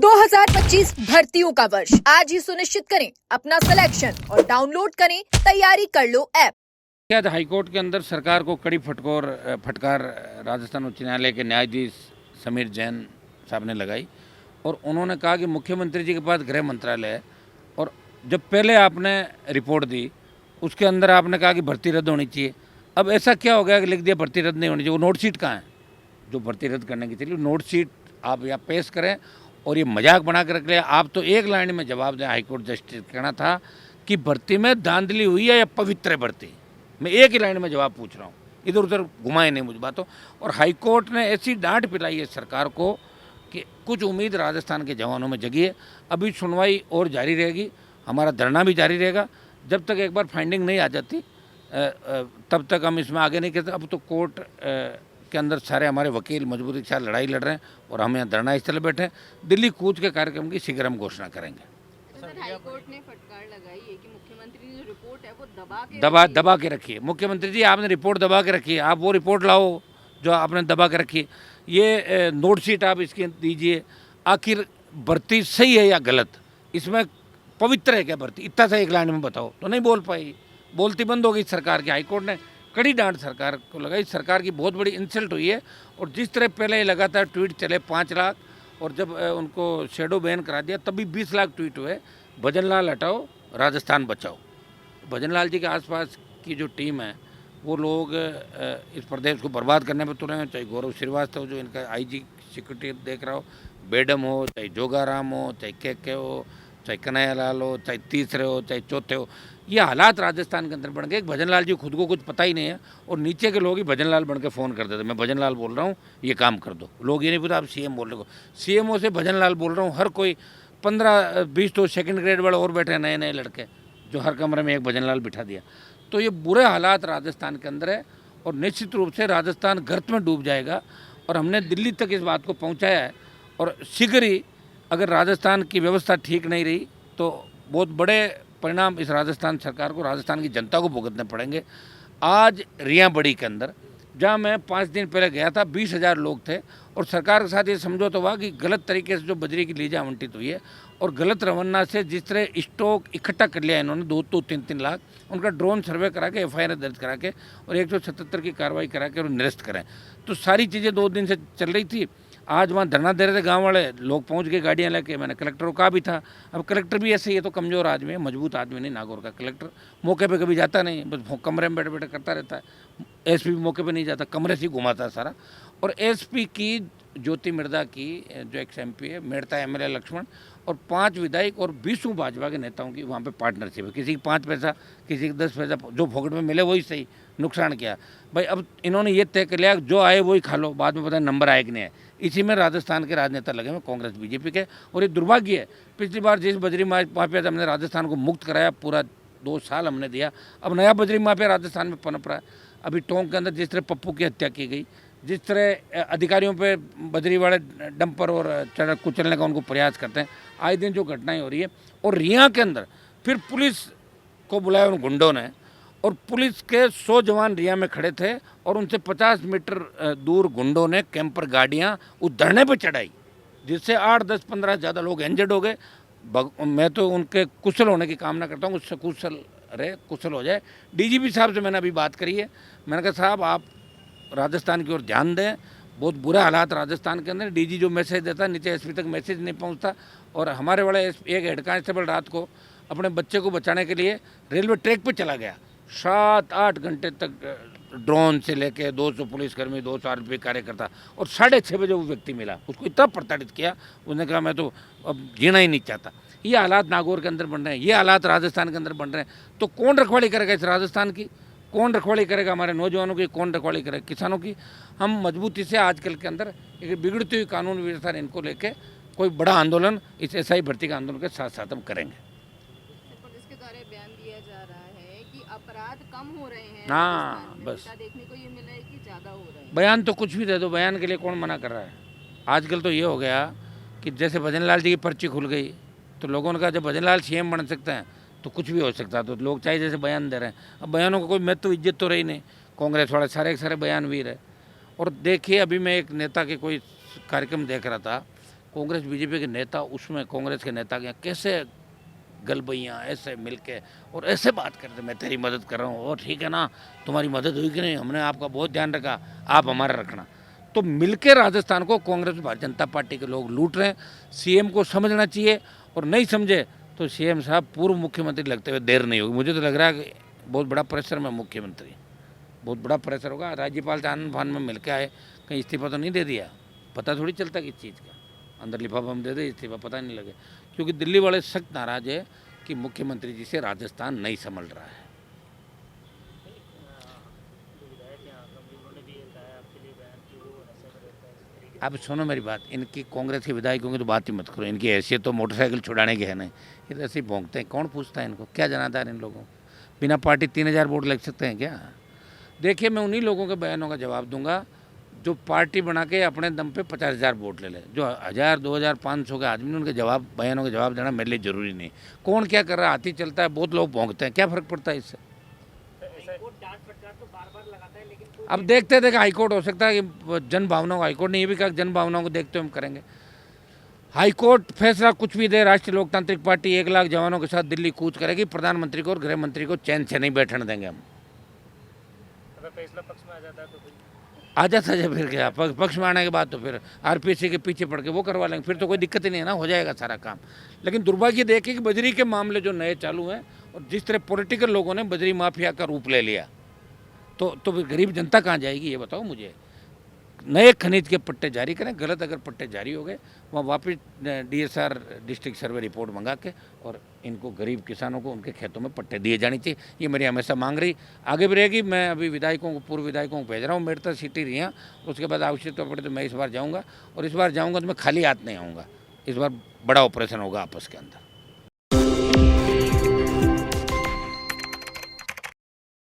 2025 भर्तियों का वर्ष आज ही सुनिश्चित करें अपना सिलेक्शन और डाउनलोड करें तैयारी कर लो ऐप। क्या हाईकोर्ट के अंदर सरकार को कड़ी फटकार राजस्थान उच्च न्यायालय के न्यायाधीश समीर जैन साहब ने लगाई और उन्होंने कहा कि मुख्यमंत्री जी के पास गृह मंत्रालय है और जब पहले आपने रिपोर्ट दी उसके अंदर आपने कहा कि भर्ती रद्द होनी चाहिए। अब ऐसा क्या हो गया कि लिख दिया भर्ती रद्द नहीं होनी चाहिए। वो नोट शीट कहाँ है जो भर्ती रद्द करने की थी? नोट शीट आप यहाँ पेश करें और ये मजाक बना कर रख लिया। आप तो एक लाइन में जवाब दें। हाईकोर्ट जस्टिस कहना था कि भर्ती में धांधली हुई है या पवित्र है भर्ती। मैं एक ही लाइन में जवाब पूछ रहा हूँ, इधर उधर घुमाए नहीं मुझ बातों। और हाईकोर्ट ने ऐसी डांट पिलाई है सरकार को कि कुछ उम्मीद राजस्थान के जवानों में जगी है। अभी सुनवाई और जारी रहेगी, हमारा धरना भी जारी रहेगा जब तक एक बार फाइंडिंग नहीं आ जाती तब तक हम इसमें आगे नहीं करते। अब तो कोर्ट के अंदर सारे हमारे वकील मजबूरी के साथ लड़ाई लड़ रहे हैं और हम यहाँ धरना स्थल बैठे हैं। दिल्ली कूच के कार्यक्रम की शीघ्र हम घोषणा करेंगे। सर, हाईकोर्ट ने फटकार लगाई है कि मुख्यमंत्री की जो रिपोर्ट है वो दबा के रखी है। मुख्यमंत्री जी आपने रिपोर्ट दबा के रखी है, आप वो रिपोर्ट लाओ जो आपने दबा के रखी है। ये नोट शीट आप इसकी दीजिए। आखिर भर्ती सही है या गलत, इसमें पवित्र है क्या भर्ती? इतना सा एक लाइन में बताओ। तो नहीं बोल पाई, बोलती बंद हो गई सरकार की। हाईकोर्ट ने कड़ी डांट सरकार को लगाई। सरकार की बहुत बड़ी इंसल्ट हुई है। और जिस तरह पहले लगातार ट्वीट चले 5 लाख और जब उनको शेडो बैन करा दिया तभी 20 लाख ट्वीट हुए, भजनलाल हटाओ राजस्थान बचाओ। भजनलाल जी के आसपास की जो टीम है वो लोग इस प्रदेश को बर्बाद करने पर तुले हैं। चाहे गौरव श्रीवास्तव जो इनका आईजी सिक्योरिटी देख रहा हो, बेडम हो, चाहे जोगाराम हो, चाहे के हो, चाहे कन्हैयालाल हो, चाहे तीसरे हो, चाहे चौथे हो, ये हालात राजस्थान के अंदर बन गए। भजनलाल जी खुद को कुछ पता ही नहीं है और नीचे के लोग ही भजनलाल बन के फ़ोन कर देते, मैं भजनलाल बोल रहा हूँ ये काम कर दो। लोग ये नहीं पता आप सीएम बोल रहे हो। सीएमओ से भजनलाल बोल रहा हूँ। हर कोई 15-20 तो सेकंड ग्रेड वाले और बैठे हैं, नए नए लड़के, जो हर कमरे में एक भजनलाल बिठा दिया। तो ये बुरे हालात राजस्थान के अंदर है और निश्चित रूप से राजस्थान गर्त में डूब जाएगा। और हमने दिल्ली तक इस बात को पहुँचाया है और शीघ्र ही अगर राजस्थान की व्यवस्था ठीक नहीं रही तो बहुत बड़े परिणाम इस राजस्थान सरकार को, राजस्थान की जनता को भुगतने पड़ेंगे। आज रिया बड़ी के अंदर जहाँ मैं 5 दिन पहले गया था 20,000 लोग थे और सरकार के साथ ये समझौता हुआ कि गलत तरीके से जो बजरी की लीज आवंटित हुई है और गलत रवाना से जिस तरह स्टॉक इकट्ठा कर लिया इन्होंने 2-3 लाख, उनका ड्रोन सर्वे करा के FIR दर्ज करा के और 177 की कार्रवाई करा के और निरस्त करें। तो सारी चीज़ें 2 दिन से चल रही थी। आज वहाँ धरना दे रहे थे गांव वाले, लोग पहुँच गए गाड़ियाँ लेके। मैंने कलेक्टर को कहा भी था। अब कलेक्टर भी ऐसे ही है, तो कमज़ोर आदमी है, मजबूत आदमी नहीं। नागौर का कलेक्टर मौके पे कभी जाता नहीं, बस कमरे में बैठे बैठे करता रहता है। SP भी मौके पे नहीं जाता, कमरे से ही घुमाता है सारा। और SP की ज्योति मिर्धा की जो एक्स MP है, मेड़ता MLA लक्ष्मण और 5 विधायक और 20 भाजपा के नेताओं की वहाँ पे पार्टनरशिप है। किसी की 5 पैसा, किसी की 10 पैसा, जो फोकट में मिले वही सही, नुकसान किया भाई। अब इन्होंने ये तय कर लिया जो आए वही खा लो, बाद में पता नहीं नंबर आए कि नहीं आए। इसी में राजस्थान के राजनेता लगे हुए, कांग्रेस BJP के। और ये दुर्भाग्य है, पिछली बार जिस बजरी माफिया से हमने राजस्थान को मुक्त कराया, पूरा 2 साल हमने दिया, अब नया बजरी माफिया राजस्थान में पनप रहा है। अभी टोंक के अंदर जिस तरह पप्पू की हत्या की गई, जिस तरह अधिकारियों पे बजरी वाले डंपर और चढ़ कुचलने का उनको प्रयास करते हैं, आए दिन जो घटनाएं हो रही है। और रिया के अंदर फिर पुलिस को बुलाया उन गुंडों ने और पुलिस के 100 जवान रिया में खड़े थे और उनसे 50 मीटर दूर गुंडों ने कैंपर गाड़ियाँ उस धरने पर चढ़ाई, जिससे 8, 10, 15 ज़्यादा लोग इंजर्ड हो गए। मैं तो उनके कुशल होने की कामना करता हूँ, उससे कुशल हो जाए। DGP साहब से मैंने अभी बात करी है। मैंने कहा साहब आप राजस्थान की ओर ध्यान दें, बहुत बुरा हालात राजस्थान के अंदर। DG जो मैसेज देता है नीचे SP तक मैसेज नहीं पहुंचता। और हमारे वाले एक हेड कांस्टेबल रात को अपने बच्चे को बचाने के लिए रेलवे ट्रैक पे चला गया, 7-8 घंटे तक ड्रोन से लेके 200 पुलिसकर्मी, 200 RP कार्यकर्ता, और 6:30 बजे वो व्यक्ति मिला। उसको इतना प्रताड़ित किया, उसने कहा मैं तो अब जीना ही नहीं चाहता। ये हालात नागौर के अंदर बन रहे हैं, ये हालात राजस्थान के अंदर बन रहे हैं। तो कौन रखवाली करेगा इस राजस्थान की? कौन रखवाली करेगा हमारे नौजवानों की? कौन रखवाली करेगा किसानों की? हम मजबूती से आजकल के अंदर एक बिगड़ती हुई कानून व्यवस्था इनको लेके कोई बड़ा आंदोलन इस SI भर्ती का आंदोलन के साथ साथ हम करेंगे। इसके द्वारा बयान दिया जा रहा है कि अपराध कम हो रहे हैं। हाँ, बस देखने को ये मिला है कि ज़्यादा हो रहे हैं। बयान तो कुछ भी दे दो, बयान के लिए कौन मना कर रहा है? आजकल तो ये हो गया कि जैसे भजनलाल जी की पर्ची खुल गई तो लोगों ने कहा जब भजनलाल CM बन सकते हैं तो कुछ भी हो सकता है। तो लोग चाहे जैसे बयान दे रहे हैं। अब बयानों को कोई महत्व इज्जत तो रही नहीं। कांग्रेस वाले सारे के सारे बयानवीर है। और देखिए अभी मैं एक नेता के कोई कार्यक्रम देख रहा था, कांग्रेस बीजेपी के नेता उसमें कांग्रेस के नेता के यहाँ कैसे गलबैयाँ ऐसे मिलके और ऐसे बात करते, मैं तेरी मदद कर रहा हूँ और ठीक है ना, तुम्हारी मदद हुई कि नहीं, हमने आपका बहुत ध्यान रखा, आप हमारा रखना। तो मिलके राजस्थान को कांग्रेस भारतीय जनता पार्टी के लोग लूट रहे हैं। सीएम को समझना चाहिए और नहीं समझे तो सीएम साहब पूर्व मुख्यमंत्री लगते हुए देर नहीं होगी। मुझे तो लग रहा है कि बहुत बड़ा प्रेशर में मुख्यमंत्री, बहुत बड़ा प्रेशर होगा। राज्यपाल से आनंद फान में मिल के आए, कहीं इस्तीफा तो नहीं दे दिया, पता थोड़ी चलता किस चीज़ का, अंदर लिफाफा हम दे दे इस्तीफा, पता नहीं लगे। क्योंकि दिल्ली वाले सख्त नाराज है कि मुख्यमंत्री जी से राजस्थान नहीं संभल रहा है। अब सुनो मेरी बात, इनकी कांग्रेस के विधायकों की तो बात ही मत करो, इनकी हैसियत तो मोटरसाइकिल छुड़ाने की है नहीं, ये तो ऐसे ही भोंकते हैं। कौन पूछता है इनको, क्या जनाधार इन लोगों को? बिना पार्टी 3000 वोट लग सकते हैं क्या? देखिए, मैं उन्हीं लोगों के बयानों का जवाब दूंगा जो पार्टी बना के अपने दम पे 50,000 वोट ले ले। जो 1000, 2000, 500 के आदमी, उनके जवाब बयानों के जवाब देना मेरे लिए ज़रूरी नहीं। कौन क्या कर रहा है, हाथी चलता है, बहुत लोग भोंकते हैं, क्या फ़र्क पड़ता है इससे? अब देखते देखते हाईकोर्ट हो सकता है कि जन भावनाओं का हाईकोर्ट ने ये भी कहा जन भावनाओं को देखते हुए हम करेंगे। हाईकोर्ट फैसला कुछ भी दे, राष्ट्रीय लोकतांत्रिक पार्टी 1 लाख जवानों के साथ दिल्ली कूच करेगी, प्रधानमंत्री को और गृह मंत्री को चैन से नहीं बैठने देंगे हम। अगर फैसला पक्ष में आ जाता है तो फिर आ जाता है फिर क्या, पक्ष में आने के बाद तो फिर आरपीसी के पीछे पड़ के वो करवा लेंगे, फिर तो कोई दिक्कत ही नहीं है ना, हो जाएगा सारा काम। लेकिन दुर्भाग्य देखे कि बजरी के मामले जो नए चालू हैं और जिस तरह पॉलिटिकल लोगों ने बजरी माफिया का रूप ले लिया, तो फिर गरीब जनता कहाँ जाएगी, ये बताओ मुझे। नए खनिज के पट्टे जारी करें, गलत अगर पट्टे जारी हो गए वहाँ वापस DSR डिस्ट्रिक्ट सर्वे रिपोर्ट मंगा के और इनको गरीब किसानों को उनके खेतों में पट्टे दिए जानी चाहिए। ये मेरी हमेशा मांग रही, आगे भी रहेगी। मैं अभी विधायकों को, पूर्व विधायकों को भेज रहा हूँ, मेरे तक सीटें रही हैं, उसके बाद आवश्यकता पड़े तो मैं इस बार जाऊँगा, और इस बार जाऊँगा तो मैं खाली हाथ नहीं आऊँगा। इस बार बड़ा ऑपरेशन होगा आपस के अंदर।